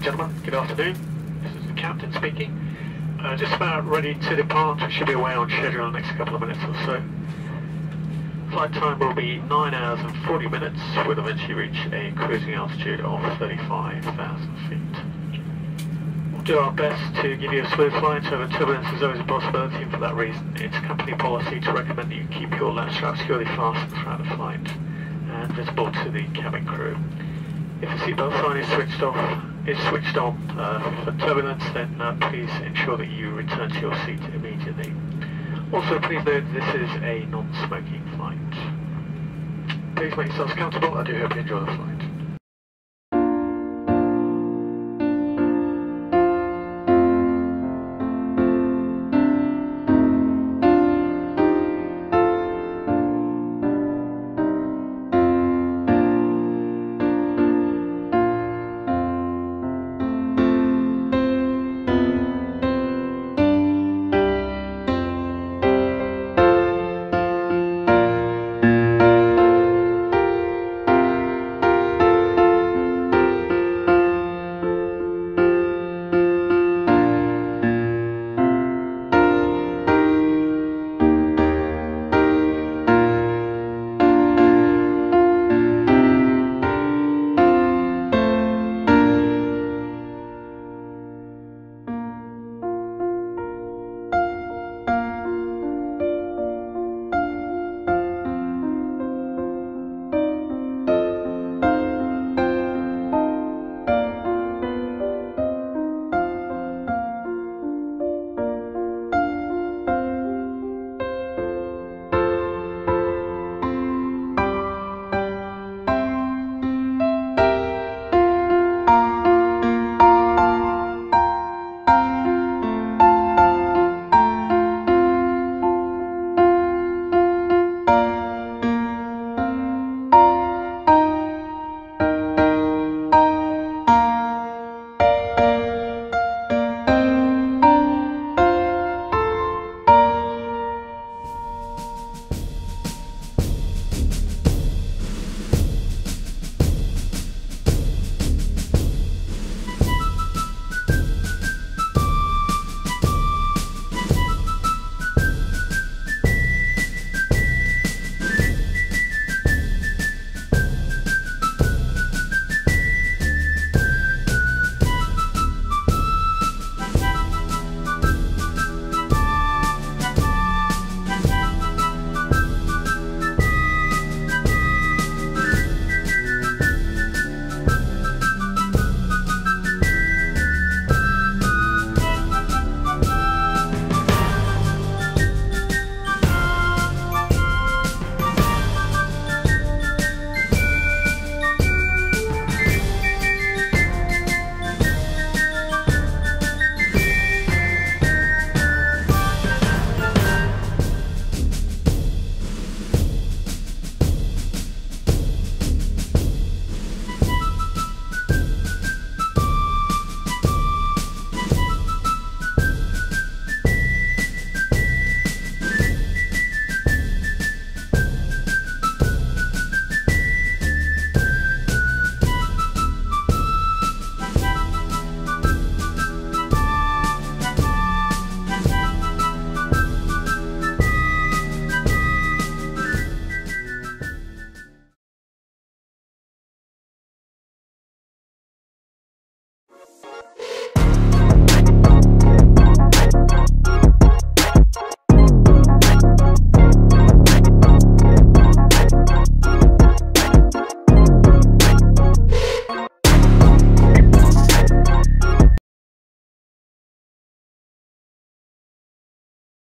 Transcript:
gentlemen, good afternoon. This is the captain speaking. Just about ready to depart. We should be away on schedule in the next couple of minutes or so. Flight time will be 9 hours and 40 minutes. We'll eventually reach a cruising altitude of 35,000 feet. We'll do our best to give you a smooth flight, so the turbulence is always a possibility, and for that reason it's company policy to recommend that you keep your lap strap securely fastened throughout the flight and visible to the cabin crew. If the seatbelt sign is switched on for turbulence, then please ensure that you return to your seat immediately. Also, please note this is a non-smoking flight. Please make yourselves comfortable. I do hope you enjoy the flight.